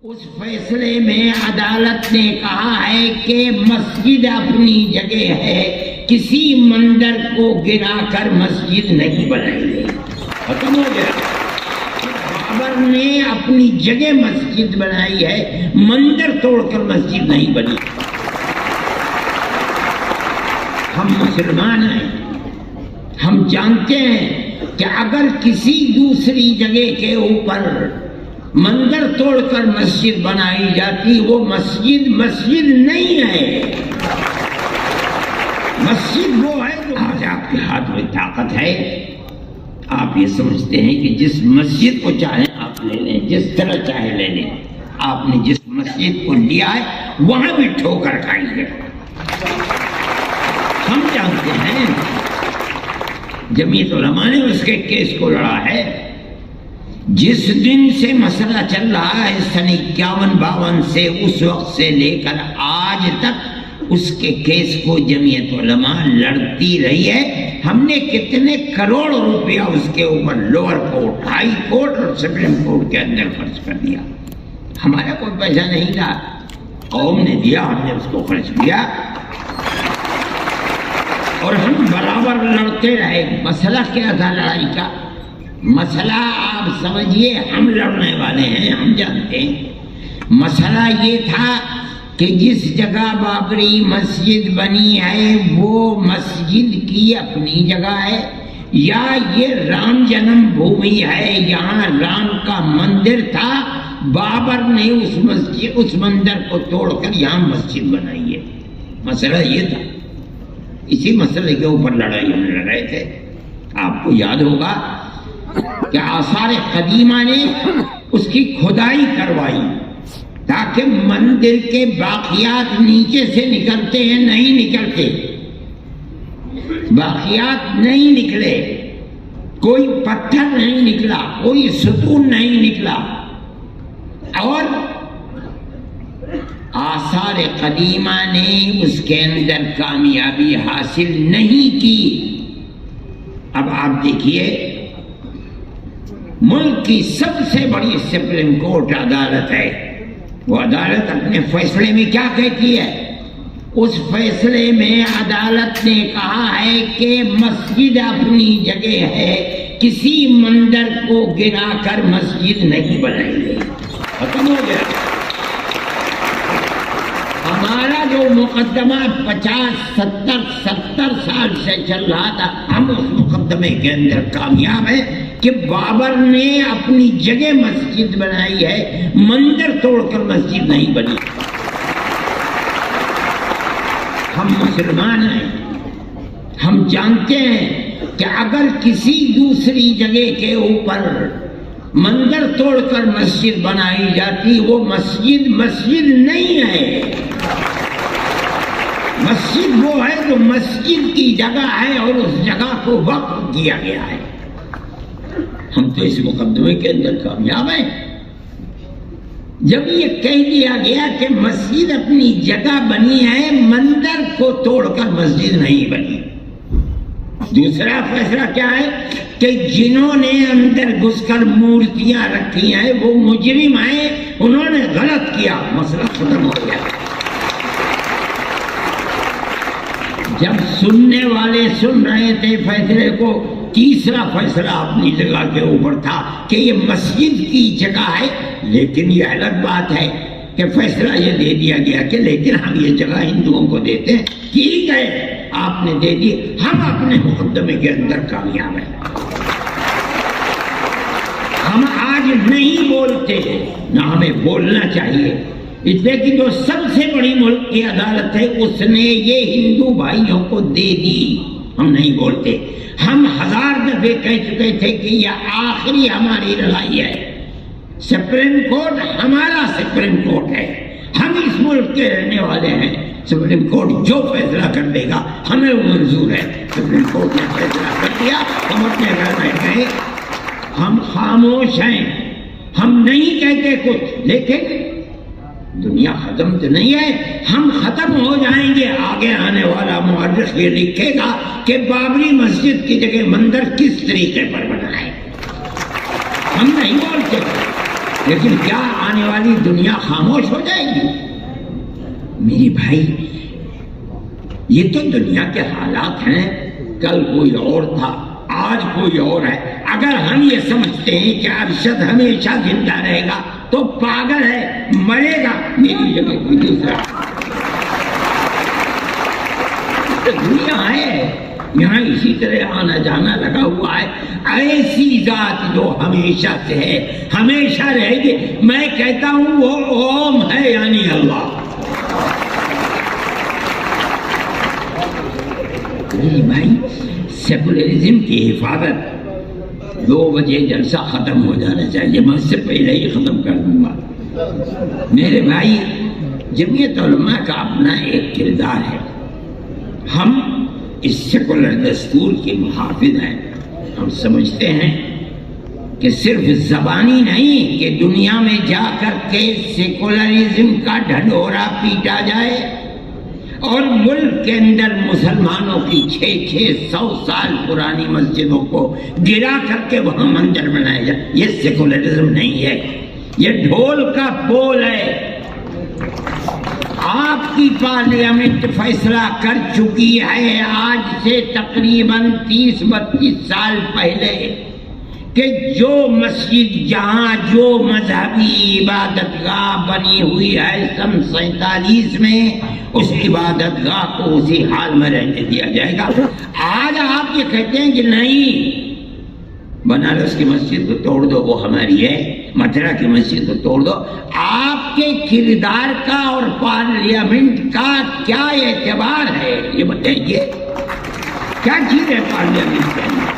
اس فیصلے میں عدالت نے کہا ہے کہ مسجد اپنی جگہ ہے، کسی مندر کو گرا کر مسجد نہیں بنائی گئی. ختم ہو گیا. بابر نے اپنی جگہ مسجد بنائی ہے، مندر توڑ کر مسجد نہیں بنی. ہم مسلمان ہیں، ہم جانتے ہیں کہ اگر کسی دوسری جگہ کے اوپر مندر توڑ کر مسجد بنائی جاتی وہ مسجد نہیں ہے. مسجد وہ ہے جو آج آپ کے ہاتھ میں طاقت ہے. آپ یہ سمجھتے ہیں کہ جس مسجد کو چاہیں آپ لے لیں، جس طرح چاہے لے لیں. آپ نے جس مسجد کو لیا ہے وہاں بھی ٹھوکر کھائیں گے. ہم جانتے ہیں جمعیت علماء نے اس کے کیس کو لڑا ہے. جس دن سے مسئلہ چل رہا ہے سن 51-52 سے، اس وقت سے لے کر آج تک اس کے کیس کو جمعیت علماء لڑتی رہی ہے. ہم نے کتنے کروڑ روپیہ اس کے اوپر لوور کورٹ، ہائی کورٹ اور سپریم کورٹ کے اندر خرچ کر دیا. ہمارا کوئی پیسہ نہیں تھا، قوم نے دیا، ہم نے اس کو خرچ کیا اور ہم برابر لڑتے رہے. مسئلہ کیا تھا لڑائی کا؟ مسئلہ آپ سمجھیے، ہم لڑنے والے ہیں، ہم جانتے ہیں. مسئلہ یہ تھا کہ جس جگہ بابری مسجد بنی ہے وہ مسجد کی اپنی جگہ ہے یا یہ رام جنم بھومی ہے، یہاں رام کا مندر تھا، بابر نے اس مندر کو توڑ کر یہاں مسجد بنائی ہے. مسئلہ یہ تھا. اسی مسئلے کے اوپر لڑائی ہم لڑ رہے تھے. آپ کو یاد ہوگا کہ آثار قدیمہ نے اس کی کھدائی کروائی تاکہ مندر کے باقیات نیچے سے نکلتے ہیں، نہیں نکلتے. باقیات نہیں نکلے، کوئی پتھر نہیں نکلا، کوئی ستون نہیں نکلا. اور آثار قدیمہ نے اس کے اندر کامیابی حاصل نہیں کی. اب آپ دیکھیے، ملک کی سب سے بڑی سپریم کورٹ عدالت ہے. وہ عدالت اپنے فیصلے میں کیا کہتی ہے؟ اس فیصلے میں عدالت نے کہا ہے کہ مسجد اپنی جگہ ہے، کسی مندر کو گرا کر مسجد نہیں بنائی گئی. ختم ہو گیا. ہمارا جو مقدمہ 50-70 سال سے چل رہا تھا، ہم اس مقدمے کے اندر کامیاب ہیں کہ بابر نے اپنی جگہ مسجد بنائی ہے، مندر توڑ کر مسجد نہیں بنی. ہم مسلمان ہیں، ہم جانتے ہیں کہ اگر کسی دوسری جگہ کے اوپر مندر توڑ کر مسجد بنائی جاتی وہ مسجد نہیں ہے. مسجد وہ ہے جو مسجد کی جگہ ہے اور اس جگہ کو وقف کیا گیا ہے. ہم تو اس مقدمے کے اندر کامیاب ہیں. جب یہ کہہ دیا گیا کہ مسجد اپنی جگہ بنی ہے، مندر کو توڑ کر مسجد نہیں بنی. دوسرا فیصلہ کیا ہے کہ جنہوں نے اندر گھس کر مورتیاں رکھی ہیں وہ مجرم ہیں، انہوں نے غلط کیا. مسئلہ ختم ہو گیا. جب سننے والے سن رہے تھے فیصلے کو، تیسرا فیصلہ اپنی جگہ کے اوپر تھا کہ یہ مسجد کی جگہ ہے. لیکن یہ الگ بات ہے کہ فیصلہ یہ دے دیا گیا کہ لیکن ہم یہ جگہ ہندوؤں کو دیتے ہیں. ٹھیک ہے، آپ نے دے دی، ہم اپنے مقدمے کے اندر کامیاب ہیں. ہم آج نہیں بولتے، نہ ہمیں بولنا چاہیے. اس لیے کہ جو سب سے بڑی ملک کی عدالت ہے اس نے یہ ہندو بھائیوں کو دے دی. ہم نہیں بولتے. ہم 1000 دفعے کہہ چکے تھے کہ یہ آخری ہماری لڑائی ہے. سپریم کورٹ ہمارا سپریم کورٹ ہے، ہم اس ملک کے رہنے والے ہیں. سپریم کورٹ جو فیصلہ کر دے گا ہمیں وہ منظور ہے. سپریم کورٹ نے فیصلہ کر دیا، ہم اپنے گھر میں گئے. ہم خاموش ہیں، ہم نہیں کہتے کچھ. لیکن دنیا ختم تو نہیں ہے، ہم ختم ہو جائیں گے. آگے آنے والا مورخ یہ لکھے گا کہ بابری مسجد کی جگہ مندر کس طریقے پر بنا ہے. ہم نہیں بولتے. لیکن کیا آنے والی دنیا خاموش ہو جائے گی؟ میری بھائی یہ تو دنیا کے حالات ہیں، کل کوئی اور تھا، آج کوئی اور ہے۔ اگر ہم یہ سمجھتے ہیں کہ ارشد ہمیشہ زندہ رہے گا تو پاگل ہے، مرے گا۔ میری جگہ کوئی دوسرا دنیا ہے، یہاں اسی طرح آنا جانا لگا ہوا ہے۔ ایسی ذات جو ہمیشہ سے ہے، ہمیشہ رہے گی۔ میں کہتا ہوں وہ اوم ہے، یعنی اللہ۔ بھائی سیکولرزم کی حفاظت 2 بجے جلسہ ختم ہو جانا چاہیے، میں اس سے پہلے ہی ختم کر دوں گا۔ میرے بھائی جمعیت علماء کا اپنا ایک کردار ہے، ہم اس سیکولر دستور کے محافظ ہیں۔ ہم سمجھتے ہیں کہ صرف زبانی نہیں کہ دنیا میں جا کر کے سیکولرزم کا ڈھڈورا پیٹا جائے اور ملک کے اندر مسلمانوں کی 600 سال پرانی مسجدوں کو گرا کر کے وہاں مندر بنایا جائے۔ یہ سیکولرزم نہیں ہے، یہ ڈھول کا بول ہے۔ آپ کی پارلیمنٹ فیصلہ کر چکی ہے آج سے تقریباً 30-32 سال پہلے کہ جو مسجد جہاں جو مذہبی عبادت گاہ بنی ہوئی ہے سن 47 میں، اس عبادت گاہ کو اسی حال میں رہنے دیا جائے گا۔ آج آپ یہ کہتے ہیں کہ نہیں، بنارس کی مسجد کو توڑ دو، وہ ہماری ہے، متھرا کی مسجد کو توڑ دو۔ آپ کے کردار کا اور پارلیمنٹ کا کیا اعتبار ہے یہ بتائیے؟ کیا چیز ہے پارلیمنٹ کے اندر؟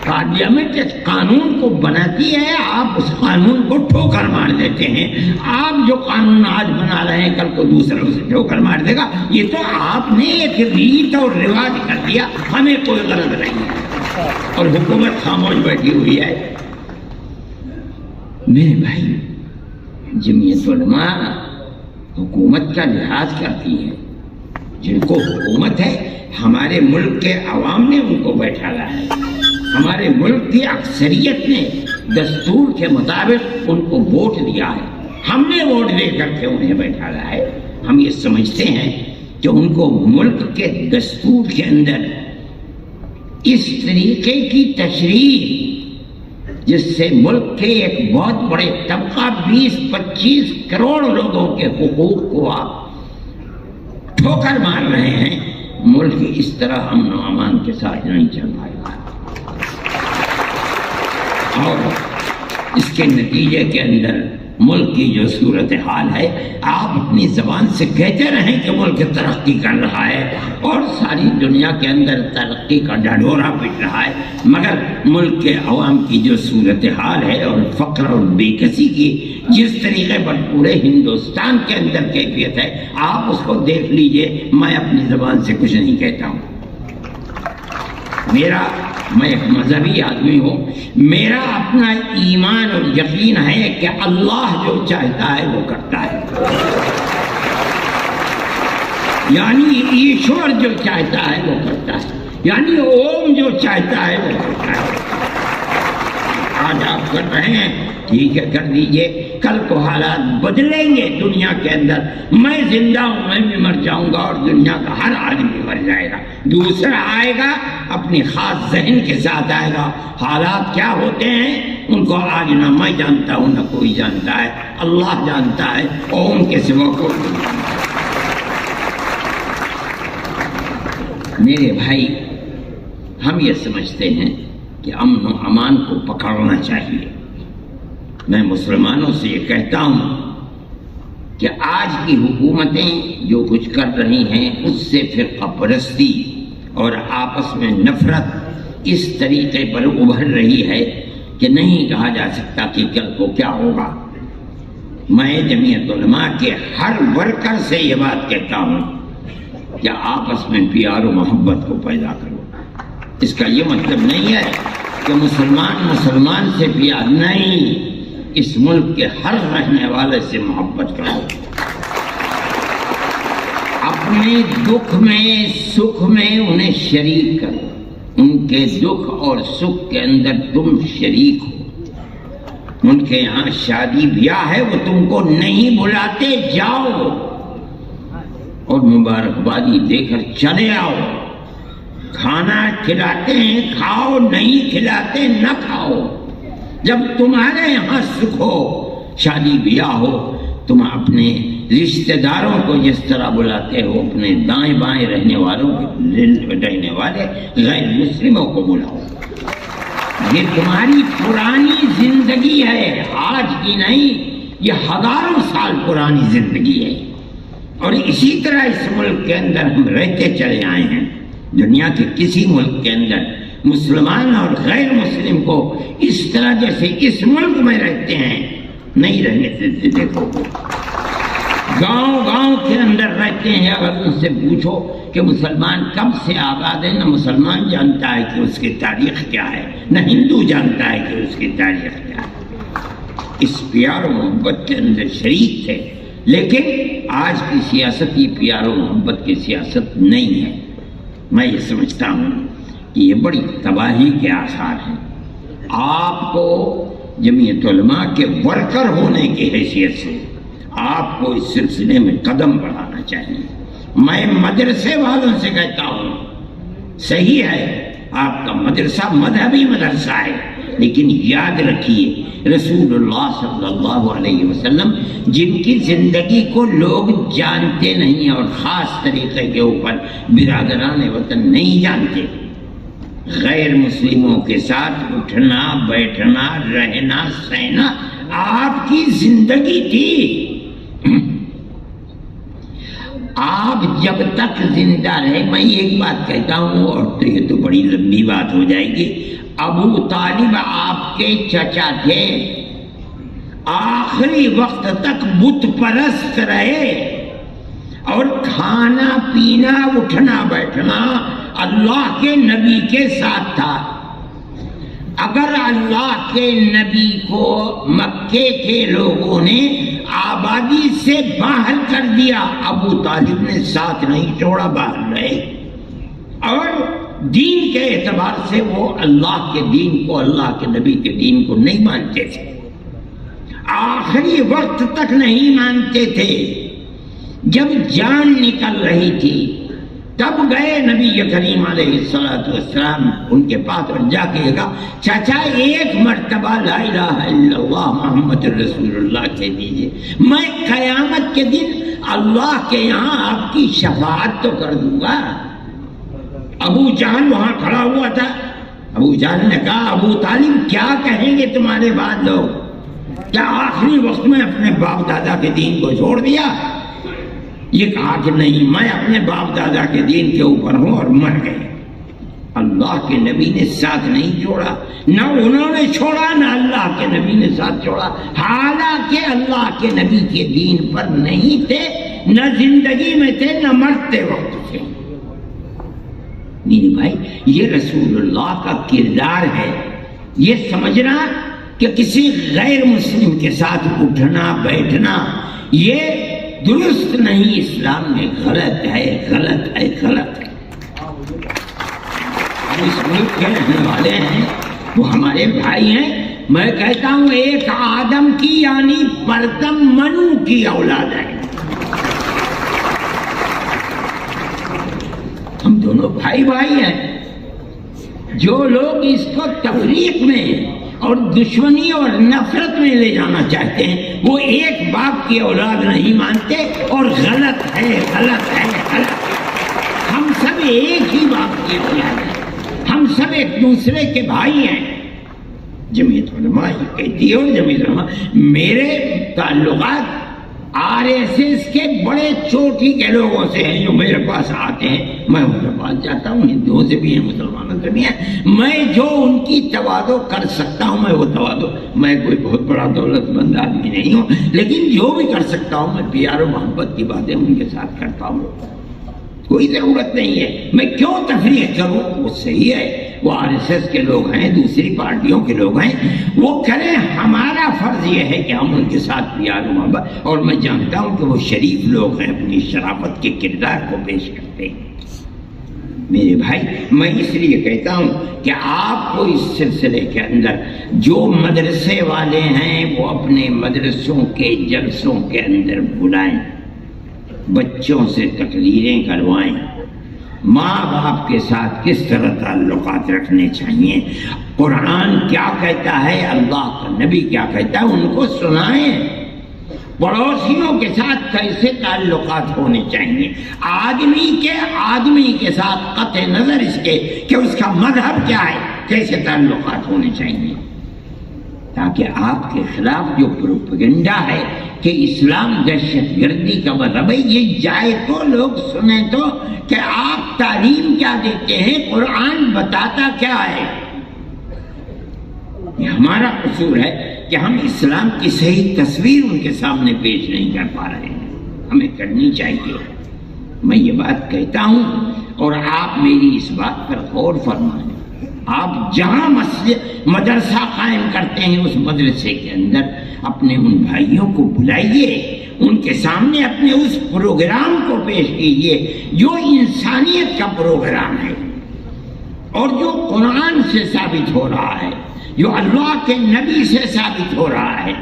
پارلیمنٹ اس قانون کو بناتی ہے، آپ اس قانون کو ٹھوکر مار دیتے ہیں۔ آپ جو قانون آج بنا رہے ہیں کل کو دوسروں سے ٹھوکر مار دے گا۔ یہ تو آپ نے ایک ریت اور رواج کر دیا، ہمیں کوئی غرض نہیں ہے اور حکومت خاموش بیٹھی ہوئی ہے۔ میرے بھائی جمعیت علماء حکومت کا لحاظ کرتی ہے، جن کو حکومت ہے ہمارے ملک کے عوام نے ان کو بیٹھایا ہے، ہمارے ملک کی اکثریت نے دستور کے مطابق ان کو ووٹ دیا ہے، ہم نے ووٹ دے کر کے انہیں بیٹھایا ہے۔ ہم یہ سمجھتے ہیں کہ ان کو ملک کے دستور کے اندر اس طریقے کی تشریح جس سے ملک کے ایک بہت بڑے طبقہ 20-25 کروڑ لوگوں کے حقوق کو آپ ٹھوکر مار رہے ہیں، ملک اس طرح امن و امان کے ساتھ نہیں چل پائے گا۔ اور اس کے نتیجے کے اندر ملک کی جو صورتحال ہے، آپ اپنی زبان سے کہتے رہیں کہ ملک ترقی کر رہا ہے اور ساری دنیا کے اندر ترقی کا ڈھڈورا پٹ رہا ہے، مگر ملک کے عوام کی جو صورتحال ہے اور فقر اور بے کسی کی جس طریقے پر پورے ہندوستان کے اندر کیفیت ہے، آپ اس کو دیکھ لیجئے۔ میں اپنی زبان سے کچھ نہیں کہتا ہوں، میں ایک مذہبی آدمی ہوں، میرا اپنا ایمان اور یقین ہے کہ اللہ جو چاہتا ہے وہ کرتا ہے، یعنی ایشور جو چاہتا ہے وہ کرتا ہے، یعنی اوم جو چاہتا ہے وہ کرتا ہے۔ آج آپ کر رہے ہیں، ٹھیک ہے کر دیجئے، کل کو حالات بدلیں گے دنیا کے اندر، میں زندہ ہوں، میں بھی مر جاؤں گا اور دنیا کا ہر آدمی مر جائے گا، دوسرا آئے گا اپنی خاص ذہن کے ساتھ آئے گا۔ حالات کیا ہوتے ہیں ان کو آج نہ میں جانتا ہوں نہ کوئی جانتا ہے، اللہ جانتا ہے اور ان کے سوا کوئی نہیں جانتا۔ میرے بھائی ہم یہ سمجھتے ہیں کہ امن و امان کو پکڑنا چاہیے۔ میں مسلمانوں سے یہ کہتا ہوں کہ آج کی حکومتیں جو کچھ کر رہی ہیں اس سے فرقہ پرستی اور آپس میں نفرت اس طریقے پر ابھر رہی ہے کہ نہیں کہا جا سکتا کہ کل کو کیا ہوگا۔ میں جمعیت علماء کے ہر ورکر سے یہ بات کہتا ہوں کہ آپس میں پیار و محبت کو پیدا کرو۔ اس کا یہ مطلب نہیں ہے کہ مسلمان سے پیار نہیں، اس ملک کے ہر رہنے والے سے محبت کرو، اپنے دکھ میں سکھ میں انہیں شریک کرو، ان کے دکھ اور سکھ کے اندر تم شریک ہو۔ ان کے یہاں شادی بیاہ ہے، وہ تم کو نہیں بلاتے، جاؤ اور مبارکبادی دے کر چلے آؤ۔ کھانا کھلاتے ہیں کھاؤ، نہیں کھلاتے نہ کھاؤ۔ جب تمہارے یہاں سکھ ہو، شادی بیاہ ہو، تم اپنے رشتہ داروں کو جس طرح بلاتے ہو، اپنے دائیں بائیں رہنے والے غیر مسلموں کو بلاؤ۔ یہ تمہاری پرانی زندگی ہے، آج کی نہیں، یہ ہزاروں سال پرانی زندگی ہے، اور اسی طرح اس ملک کے اندر ہم رہتے چلے آئے ہیں۔ دنیا کے کسی ملک کے اندر مسلمان اور غیر مسلم کو اس طرح جیسے اس ملک میں رہتے ہیں نہیں رہنے دیتے۔ دیکھو گاؤں گاؤں کے اندر رہتے ہیں، اگر ان سے پوچھو کہ مسلمان کب سے آباد ہے، نہ مسلمان جانتا ہے کہ اس کی تاریخ کیا ہے، نہ ہندو جانتا ہے کہ اس کی تاریخ کیا ہے۔ اس پیار و محبت کے اندر شریک تھے، لیکن آج کی سیاست یہ پیار و محبت کی سیاست نہیں ہے۔ میں یہ سمجھتا ہوں کہ یہ بڑی تباہی کے آثار ہیں۔ آپ کو جمعیت علماء کے ورکر ہونے کی حیثیت سے آپ کو اس سلسلے میں قدم بڑھانا چاہیے۔ میں مدرسے والوں سے کہتا ہوں، صحیح ہے آپ کا مدرسہ مذہبی مدرسہ ہے، لیکن یاد رکھیے رسول اللہ صلی اللہ علیہ وسلم جن کی زندگی کو لوگ جانتے نہیں اور خاص طریقے کے اوپر برادران وطن نہیں جانتے، غیر مسلموں کے ساتھ اٹھنا بیٹھنا رہنا سہنا آپ کی زندگی تھی۔ آپ جب تک زندہ رہے، میں ایک بات کہتا ہوں اور تو یہ تو بڑی لمبی بات ہو جائے گی، ابو طالب آپ کے چچا تھے، آخری وقت تک بت پرست رہے، اور کھانا پینا اٹھنا بیٹھنا اللہ کے نبی کے ساتھ تھا۔ اگر اللہ کے نبی کو مکے کے لوگوں نے آبادی سے باہر کر دیا، ابو طالب نے ساتھ نہیں چھوڑا، باہر رہے، اور دین کے اعتبار سے وہ اللہ کے دین کو، اللہ کے نبی کے دین کو نہیں مانتے تھے، آخری وقت تک نہیں مانتے تھے۔ جب جان نکل رہی تھی تب گئے نبی کریم علیہ السلام ان کے پاس اور جا کے کہا، چاچا ایک مرتبہ لا الہ الا اللہ محمد رسول اللہ کہہ دیجئے، میں قیامت کے دن اللہ کے یہاں آپ کی شفاعت تو کر دوں گا۔ ابو جہل وہاں کھڑا ہوا تھا، ابو جہل نے کہا، ابو طالب کیا کہیں گے تمہارے بعد لوگ، کیا آخری وقت میں اپنے باپ دادا کے دین کو چھوڑ دیا؟ یہ کہا کہ نہیں، میں اپنے باپ دادا کے دین کے اوپر ہوں، اور مر گئے۔ اللہ کے نبی نے ساتھ نہیں چھوڑا، نہ انہوں نے چھوڑا نہ اللہ کے نبی نے ساتھ چھوڑا، حالانکہ اللہ کے نبی کے دین پر نہیں تھے، نہ زندگی میں تھے نہ مرتے وقت تھے۔ میرے بھائی یہ رسول اللہ کا کردار ہے۔ یہ سمجھنا کہ کسی غیر مسلم کے ساتھ اٹھنا بیٹھنا یہ درست نہیں، اسلام میں غلط ہے، غلط ہے، غلط ہے۔ ہم اس ملک کے رہنے والے ہیں، وہ ہمارے بھائی ہیں۔ میں کہتا ہوں ایک آدم کی یعنی پرتم منو کی اولاد ہے، ہم دونوں بھائی بھائی ہیں۔ جو لوگ اس کو تفریق میں اور دشمنی اور نفرت میں لے جانا چاہتے ہیں، وہ ایک باپ کی اولاد نہیں مانتے، اور غلط ہے، غلط ہے، غلط ہے۔ ہم سب ایک ہی باپ کی اولاد ہیں، ہم سب ایک دوسرے کے بھائی ہیں۔ جمعیت علماء یہ کہتی ہے، اور جمعیت علماء میرے تعلقات RSS کے بڑے چوٹی کے لوگوں سے ہیں، جو میرے پاس آتے ہیں، میں ان کے پاس جاتا ہوں، ہندوؤں سے بھی ہیں، مسلمانوں سے بھی ہیں، میں جو ان کی تواضع کر سکتا ہوں میں وہ تواضع، میں کوئی بہت بڑا دولت مند آدمی نہیں ہوں، لیکن جو بھی کر سکتا ہوں میں پیار و محبت کی باتیں ان کے ساتھ کرتا ہوں۔ کوئی ضرورت نہیں ہے میں کیوں تفریق کروں، وہ صحیح ہے، وہ RSS کے لوگ ہیں، دوسری پارٹیوں کے لوگ ہیں، وہ کریں، ہمارا فرض یہ ہے کہ ہم ان کے ساتھ پیار و محبت، اور میں جانتا ہوں کہ وہ شریف لوگ ہیں، اپنی شرافت کے کردار کو پیش کرتے ہیں۔ میرے بھائی میں اس لیے کہتا ہوں کہ آپ کو اس سلسلے کے اندر جو مدرسے والے ہیں وہ اپنے مدرسوں کے جلسوں کے اندر بلائیں، بچوں سے تقریریں کروائیں، ماں باپ کے ساتھ کس طرح تعلقات رکھنے چاہیے، قرآن کیا کہتا ہے، اللہ کا نبی کیا کہتا ہے، ان کو سنائیں، پڑوسیوں کے ساتھ کیسے تعلقات ہونے چاہیے، آدمی کے ساتھ قطع نظر اس کے کہ اس کا مذہب کیا ہے کیسے تعلقات ہونے چاہیے، تاکہ آپ کے خلاف جو پروپیگنڈا ہے کہ اسلام دہشت گردی کا مذہب ہے یہ جائے تو لوگ سنیں تو کہ آپ تعلیم کیا دیتے ہیں، قرآن بتاتا کیا ہے۔ یہ ہمارا قصور ہے کہ ہم اسلام کی صحیح تصویر ان کے سامنے پیش نہیں کر پا رہے ہیں، ہمیں کرنی چاہیے۔ میں یہ بات کہتا ہوں اور آپ میری اس بات پر غور فرمائیں، آپ جہاں مسجد مدرسہ قائم کرتے ہیں اس مدرسے کے اندر اپنے ان بھائیوں کو بلائیے، ان کے سامنے اپنے اس پروگرام کو پیش کیجیے جو انسانیت کا پروگرام ہے اور جو قرآن سے ثابت ہو رہا ہے، جو اللہ کے نبی سے ثابت ہو رہا ہے،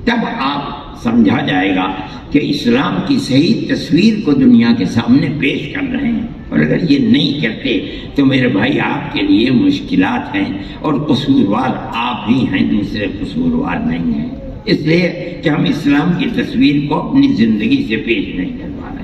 تب آپ سمجھا جائے گا کہ اسلام کی صحیح تصویر کو دنیا کے سامنے پیش کر رہے ہیں۔ اور اگر یہ نہیں کرتے تو میرے بھائی آپ کے لیے مشکلات ہیں، اور قصوروار آپ ہی ہیں، دوسرے قصوروار نہیں ہیں، اس لیے کہ ہم اسلام کی تصویر کو اپنی زندگی سے پیش نہیں کر پا رہے ہیں۔